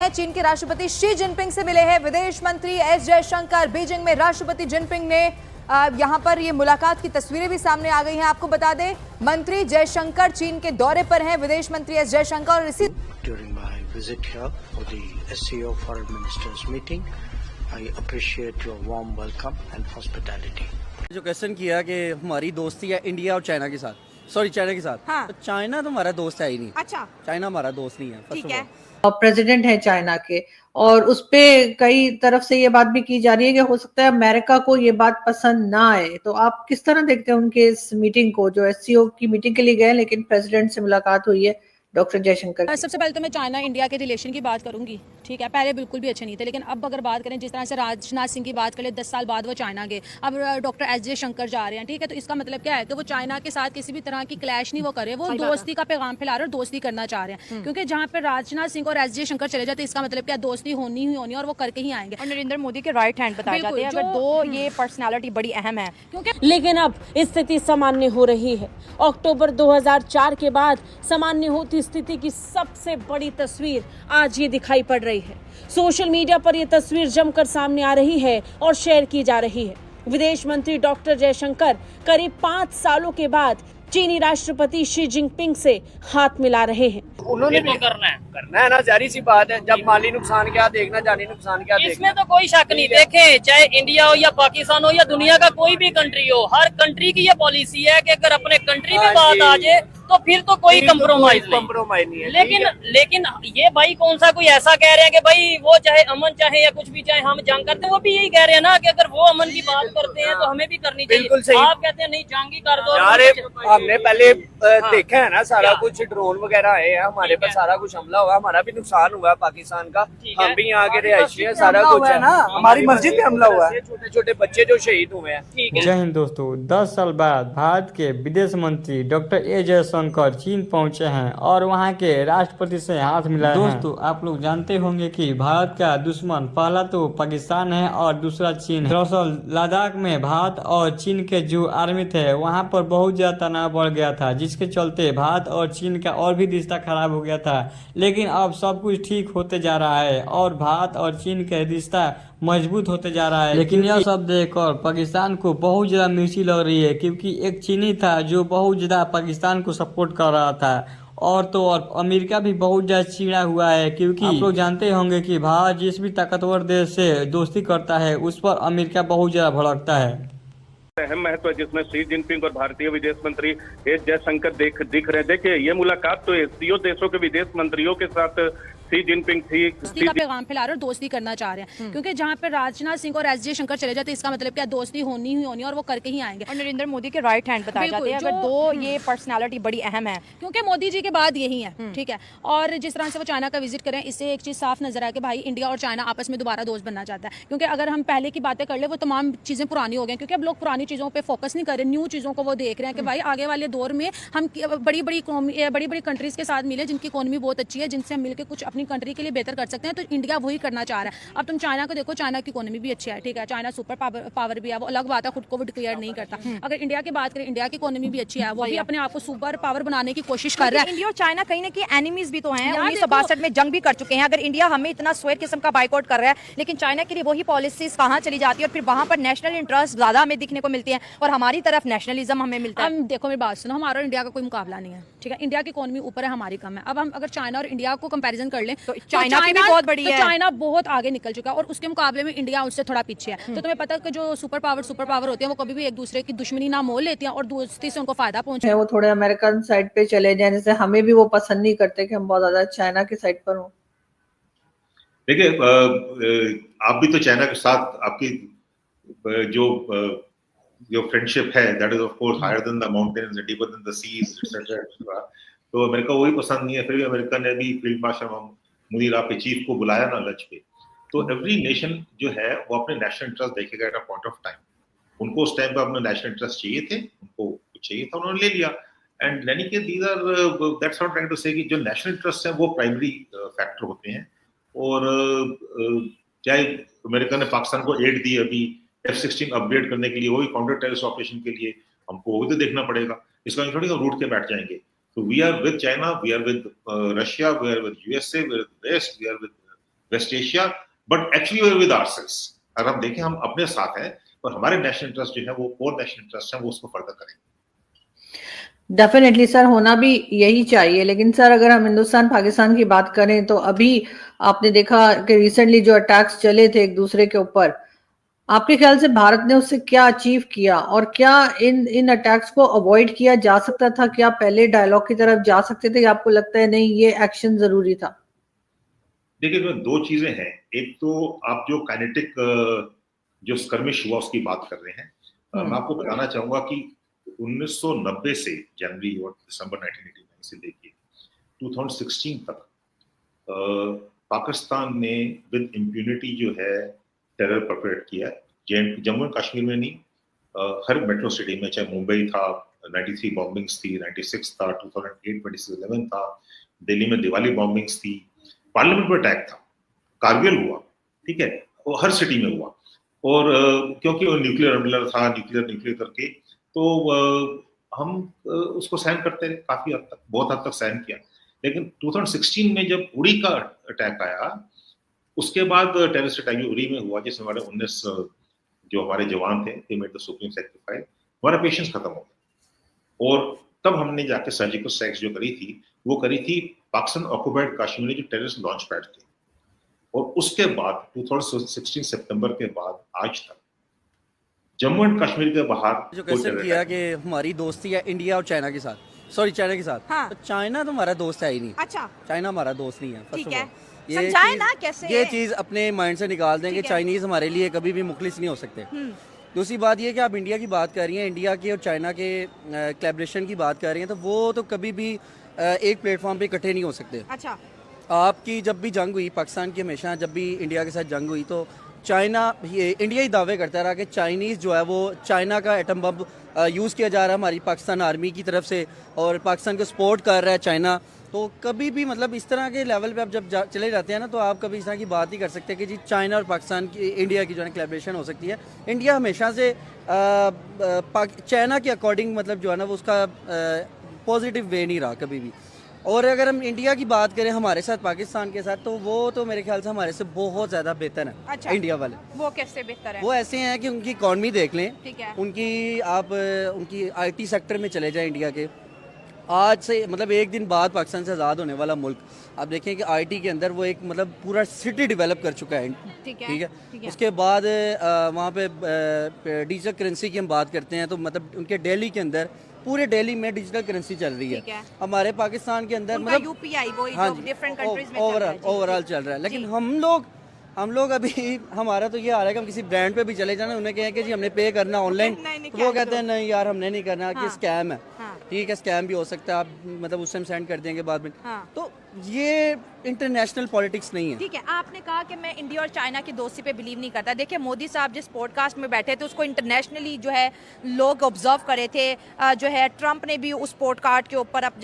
हैं, चीन के राष्ट्रपति शी जिनपिंग से मिले हैं विदेश मंत्री एस जयशंकर। बीजिंग में राष्ट्रपति जिनपिंग ने यहां पर ये मुलाकात की तस्वीरें भी सामने आ गई हैं। आपको बता दें, मंत्री जयशंकर चीन के दौरे पर हैं, विदेश मंत्री एस जयशंकर। और इसी During my visit here for the SCO Foreign Ministers meeting, I appreciate your warm welcome and hospitality. जो क्वेश्चन किया कि हमारी दोस्ती है इंडिया और चाइना के साथ, सॉरी चाइना के साथ, हाँ। तो चाइना तो हमारा दोस्त है ही नहीं। अच्छा, चाइना हमारा दोस्त नहीं है। ठीक है। प्रेसिडेंट है चाइना के, और उस पे कई तरफ से ये बात भी की जा रही है कि हो सकता है अमेरिका को ये बात पसंद ना आए। तो आप किस तरह देखते हैं उनके इस मीटिंग को, जो एससीओ की मीटिंग के लिए गए लेकिन प्रेसिडेंट से मुलाकात हुई है डॉक्टर जयशंकर? सबसे पहले तो मैं चाइना इंडिया के रिलेशन की बात करूंगी, ठीक है। पहले बिल्कुल भी अच्छे नहीं थे, लेकिन अब अगर बात करें, जिस तरह से राजनाथ सिंह की बात करें, 10 साल बाद वो चाइना गए, अब डॉक्टर एस जयशंकर जा रहे हैं, ठीक है। तो इसका मतलब क्या है कि वो चाइना के साथ किसी भी तरह की क्लैश नहीं वो करे, वो दोस्ती का पैगाम फैला रहे हैं और दोस्ती करना चाह रहे हैं। क्योंकि जहाँ पे राजनाथ सिंह और एस जयशंकर चले जाते, इसका मतलब क्या, दोस्ती होनी ही होनी और वो करके ही आएंगे। और नरेंद्र मोदी के राइट हैंड बताए जाते हैं, अगर दो ये पर्सनालिटी बड़ी अहम है। क्योंकि लेकिन अब स्थिति सामान्य हो रही है। अक्टूबर 2004 के बाद सामान्य होती स्थिति की सबसे बड़ी तस्वीर आज ये दिखाई पड़ रही है। सोशल मीडिया पर ये तस्वीर जमकर सामने आ रही है और शेयर की जा रही है। विदेश मंत्री डॉक्टर जयशंकर करीब 5 सालों के बाद चीनी राष्ट्रपति शी जिनपिंग से हाथ मिला रहे हैं। उन्होंने भी करना है ना, जारी सी बात है। जब माली नुकसान क्या देखना, जानी नुकसान क्या देखना, इसमें तो कोई शक नहीं। देखें, चाहे इंडिया हो या पाकिस्तान हो या दुनिया का कोई भी कंट्री हो, हर कंट्री की ये पॉलिसी है कि अगर अपने कंट्री में बात आ जाए तो फिर तो कोई कंप्रोमाइज नहीं है। लेकिन ये भाई कौन सा कोई ऐसा कह रहे हैं कि भाई वो चाहे अमन चाहे या कुछ भी चाहे हम जंग करते हैं, वो भी यही कह रहे हैं ना कि अगर वो अमन की बात करते हैं तो हमें भी करनी चाहिए। आप कहते हैं नहीं जंग ही कर दो। हमने पहले देखा है ना, सारा कुछ ड्रोन वगैरह आए हैं हमारे पर, सारा कुछ हमला हुआ, हमारा भी नुकसान हुआ पाकिस्तान का। हम भी यहाँ के रिहायशी है, सारा कुछ है ना, हमारी मस्जिद पे हमला हुआ है, छोटे छोटे बच्चे जो शहीद हुए हैं। जय हिंद दोस्तों, 10 साल बाद भारत के विदेश मंत्री डॉक्टर ए जयशंकर चीन पहुंचे हैं और वहां के राष्ट्रपति से हाथ मिलाए हैं। दोस्तों, आप लोग जानते होंगे कि भारत का दुश्मन पहला तो पाकिस्तान है और दूसरा चीन है। दरअसल लद्दाख में भारत और चीन के जो आर्मी थे वहां पर बहुत ज्यादा तनाव बढ़ गया था, जिसके चलते भारत और चीन का और भी रिश्ता खराब हो गया था। लेकिन अब सब कुछ ठीक होते जा रहा है और भारत और चीन का रिश्ता मजबूत होते जा रहा है। लेकिन यह सब देखकर पाकिस्तान को बहुत ज्यादा मिर्ची लग रही है, क्योंकि एक चीनी था जो बहुत ज्यादा पाकिस्तान को सपोर्ट कर रहा था। और तो और अमेरिका भी बहुत ज्यादा चिड़ा हुआ है, क्योंकि आप लोग जानते होंगे कि भारत जिस भी ताकतवर देश से दोस्ती करता है उस पर अमेरिका बहुत ज्यादा भड़कता है। अहम महत्व है जिसमें शी जिनपिंग और भारतीय विदेश मंत्री एस जयशंकर दिख रहे हैं। देखिए, ये मुलाकात तो एससीओ देशों के विदेश मंत्रियों के साथ शी जिनपिंग थी, दोस्ती का पैगाम फैला रहे हैं और दोस्ती करना चाह रहे हैं। क्योंकि जहाँ पे राजनाथ सिंह और एस जयशंकर चले जाते, इसका मतलब क्या, दोस्ती होनी ही होनी और वो करके ही आएंगे। और नरेंद्र मोदी के राइट हैंड बताए जाते हैं, अगर दो ये पर्सनालिटी बड़ी अहम है। क्योंकि मोदी जी के बाद यही है, ठीक है। और जिस तरह से वो चाइना का विजिट करें, इससे एक चीज साफ नजर आए कि भाई इंडिया और चाइना आपस में दोबारा दोस्त बनना चाहता है। क्योंकि अगर हम पहले की बातें कर ले, वो तमाम चीजें पुरानी हो गई, क्योंकि अब लोग पुरानी चीजों पर फोकस नहीं कर रहे, न्यू चीजों को वो देख रहे हैं कि भाई आगे वाले दौर में हम बड़ी बड़ी कंट्रीज के साथ मिले जिनकी इकोनॉमी बहुत अच्छी है, जिनसे हम मिलकर कुछ अपनी कंट्री के लिए बेहतर कर सकते हैं। तो इंडिया वही करना चाह रहा है। अब तुम चाइना को देखो, चाइना की इकोनॉमी भी अच्छी है, ठीक है। चाइना सुपर पावर भी है, वो अलग बात है, खुद को डिक्लेयर नहीं करता। अगर इंडिया की बात करें, इंडिया की इकोनॉमी भी अच्छी है, वो भी अपने आप को सुपर पावर बनाने की कोशिश कर रहा है। इंडिया और चाइना कहीं ना कहीं एनिमीज भी तो हैं, 1962 में जंग भी कर चुके हैं। अगर इंडिया हमें इतना स्वेर किस्म का बाइकआउट कर रहा है, लेकिन चाइना के लिए वही पॉलिसीज कहाँ चली जाती है और फिर वहां पर नेशनल इंटरेस्ट ज्यादा हमें दिखने को मिलती है और हमारी तरफ नेशनलिज्म हमें मिलता है। देखो मेरी बात सुनो, हमारा और इंडिया का कोई मुकाबला नहीं है, ठीक है। इंडिया की इकोनॉमी ऊपर है, हमारी कम है। अब हम अगर चाइना और इंडिया को कंपैरिजन कर लें तो चाइना की भी बहुत बड़ी है, चाइना बहुत आगे निकल चुका है और उसके मुकाबले में इंडिया उससे थोड़ा पीछे है। तो तुम्हें पता है कि जो सुपर पावर होती है वो कभी भी एक दूसरे की दुश्मनी ना मोल लेती हैं और दोस्ती से उनको फायदा पहुंचे। वो थोड़े अमेरिकन साइड पे चले जाए, जैसे हमें भी वो पसंद नहीं करते कि हम बहुत ज्यादा चाइना की साइड पर हों। देखिए, आप भी तो चाइना के साथ आपकी जो फ्रेंडशिप है, that is of course higher than the mountains, deeper than the seas, etcetera. तो अमेरिका वही पसंद नहीं है। फिर भी अमेरिका ने भी फील्ड मार्शल मुनीर आपके चीफ को बुलाया ना लंच पे। तो एवरी नेशन जो है वो अपने नेशनल इंटरेस्ट देखेगा at a point of time. उनको उस टाइम पे अपने नेशनल इंटरेस्ट चाहिए थे, उनको चाहिए था, उन्होंने ले लिया। एंड यानी कि these are that's what trying to say कि जो नेशनल इंटरेस्ट है वो प्राइमरी फैक्टर होते हैं। और चाहे अमेरिका ने पाकिस्तान को एड दी अभी F-16 अपग्रेड करने के लिए, वही काउंटर टेररिस्ट ऑपरेशन के लिए, हमको वो भी तो देखना पड़ेगा। इसका थोड़ी रूट के बैठ जाएंगे। तो we are with China, we are with Russia, we are with USA, we are with West, we are with West Asia, but actually with ourselves. अगर हम देखें, हम अपने साथ हैं और हमारे नेशनल इंटरेस्ट जो है वो कोर नेशनल इंटरेस्ट है, वो उसको फर्दर करेंगे। डेफिनेटली सर, होना भी यही चाहिए। लेकिन सर, अगर हम हिंदुस्तान पाकिस्तान की बात करें तो अभी आपने देखा कि रिसेंटली जो अटैक्स चले थे एक दूसरे के ऊपर, आपके ख्याल से भारत ने उससे क्या अचीव किया और क्या इन अटैक्स को अवॉइड किया जा सकता था? क्या पहले डायलॉग की तरफ जा सकते थे, या आपको लगता है नहीं ये एक्शन जरूरी था? देखिए, तो दो चीजें हैं। एक तो आप जो काइनेटिक जो स्कर्मिश हुआ उसकी बात कर रहे हैं। मैं आपको बताना चाहूंगा कि 1990 से जनवरी और दिसंबर 1989 से लेके 2016 तक पाकिस्तान ने विद इम्प्यूनिटी जो है टेरर परपेट्रेट किया है। जम्मू एंड कश्मीर में नहीं, हर मेट्रो सिटी में, चाहे मुंबई था 93 बॉम्बिंग्स थी, 96 था, 2008 26/11 था, दिल्ली में दिवाली बॉम्बिंग्स थी, पार्लियामेंट पर अटैक था, कारगिल हुआ, ठीक है, वो हर सिटी में हुआ। और क्योंकि वो न्यूक्लियर हमला था, न्यूक्लियर करके, तो हम उसको सहन करते रहे काफी हद तक, बहुत हद तक सहन किया। लेकिन 2016 में जब उड़ी का अटैक आया, उसके बाद टेररिस्ट अटैक उड़ी में हुआ, जिसमें हमारे 19 जो हमारे जवान थे, they made the supreme sacrifice, हमारा पेशेंस खत्म हो गया। और तब हमने जाके सर्जिकल स्ट्राइक्स जो करी थी, वो करी थी पाकिस्तान ऑक्युपाइड कश्मीर में जो टेररिस्ट लॉन्च पैड थे। और उसके बाद 2016 सितंबर के बाद आज तक जम्मू एंड कश्मीर के बाहर जो क्वेश्चन किया कि हमारी दोस्ती है इंडिया और चाइना के साथ, सॉरी चाइना के साथ, हाँ। तो चाइना तो हमारा दोस्त है ही नहीं। अच्छा, चाइना हमारा दोस्त नहीं है। ठीक है, ये समझाए ना कैसे ये चीज अपने माइंड से निकाल दें कि चाइनीज हमारे लिए कभी भी मुखलिस नहीं हो सकते। दूसरी बात ये कि आप इंडिया की बात कर रही हैं, इंडिया के और चाइना के कोलैबोरेशन की बात कर रही हैं, तो वो तो कभी भी एक प्लेटफॉर्म पे इकट्ठे नहीं हो सकते। अच्छा, आपकी जब भी जंग हुई पाकिस्तान की, हमेशा जब भी इंडिया के साथ जंग हुई तो चाइना, ये इंडिया ही दावे करता रहा कि चाइनीज़ जो है वो चाइना का एटम बम यूज़ किया जा रहा है हमारी पाकिस्तान आर्मी की तरफ से, और पाकिस्तान को सपोर्ट कर रहा है चाइना। तो कभी भी मतलब इस तरह के लेवल पे आप जब चले जाते हैं ना, तो आप कभी इस तरह की बात ही कर सकते हैं कि जी चाइना और पाकिस्तान की, इंडिया की जो है कोलैबोरेशन हो सकती है। इंडिया हमेशा से चाइना के अकॉर्डिंग मतलब जो है ना वो उसका पॉजिटिव वे नहीं रहा कभी भी। और अगर हम इंडिया की बात करें हमारे साथ पाकिस्तान के साथ, तो वो तो मेरे ख्याल से हमारे से बहुत ज़्यादा बेहतर है। अच्छा, इंडिया वाले वो कैसे बेहतर है? वो ऐसे हैं कि उनकी इकॉनमी देख लें, ठीक है, उनकी आईटी सेक्टर में चले जाएं इंडिया के। आज से मतलब एक दिन बाद पाकिस्तान से आज़ाद होने वाला मुल्क, आप देखें कि आईटी के अंदर वो एक मतलब पूरा सिटी डेवलप कर चुका है। ठीक है। उसके बाद वहाँ पे डिजिटल करेंसी की हम बात करते हैं, तो मतलब उनके दिल्ली के अंदर, पूरे दिल्ली में डिजिटल करेंसी चल रही है। हमारे पाकिस्तान के अंदर मतलब यूपीआई वो हाँ जो डिफरेंट कंट्रीज में ओवरऑल चल रहा है। लेकिन हम लोग अभी हमारा तो ये हाल है कि हम किसी ब्रांड पे भी चले जाना, उन्हें कहें कि जी हमने पे करना ऑनलाइन, तो वो कहते हैं नहीं यार हमने नहीं करना, कि स्कैम है। ठीक है, स्कैम भी हो सकता है, आप मतलब उस टाइम सेंड कर देंगे बाद में। तो ये इंटरनेशनल पॉलिटिक्स नहीं है। ठीक है, आपने कहा कि मैं इंडिया और चाइना की दोस्ती पे बिलीव नहीं करता। देखिए, मोदी साहब जिस पॉडकास्ट में बैठे थे उसको इंटरनेशनली जो है लोग ऑब्जर्व करे थे, जो है ट्रंप ने भी उस पॉडकास्ट के ऊपर अब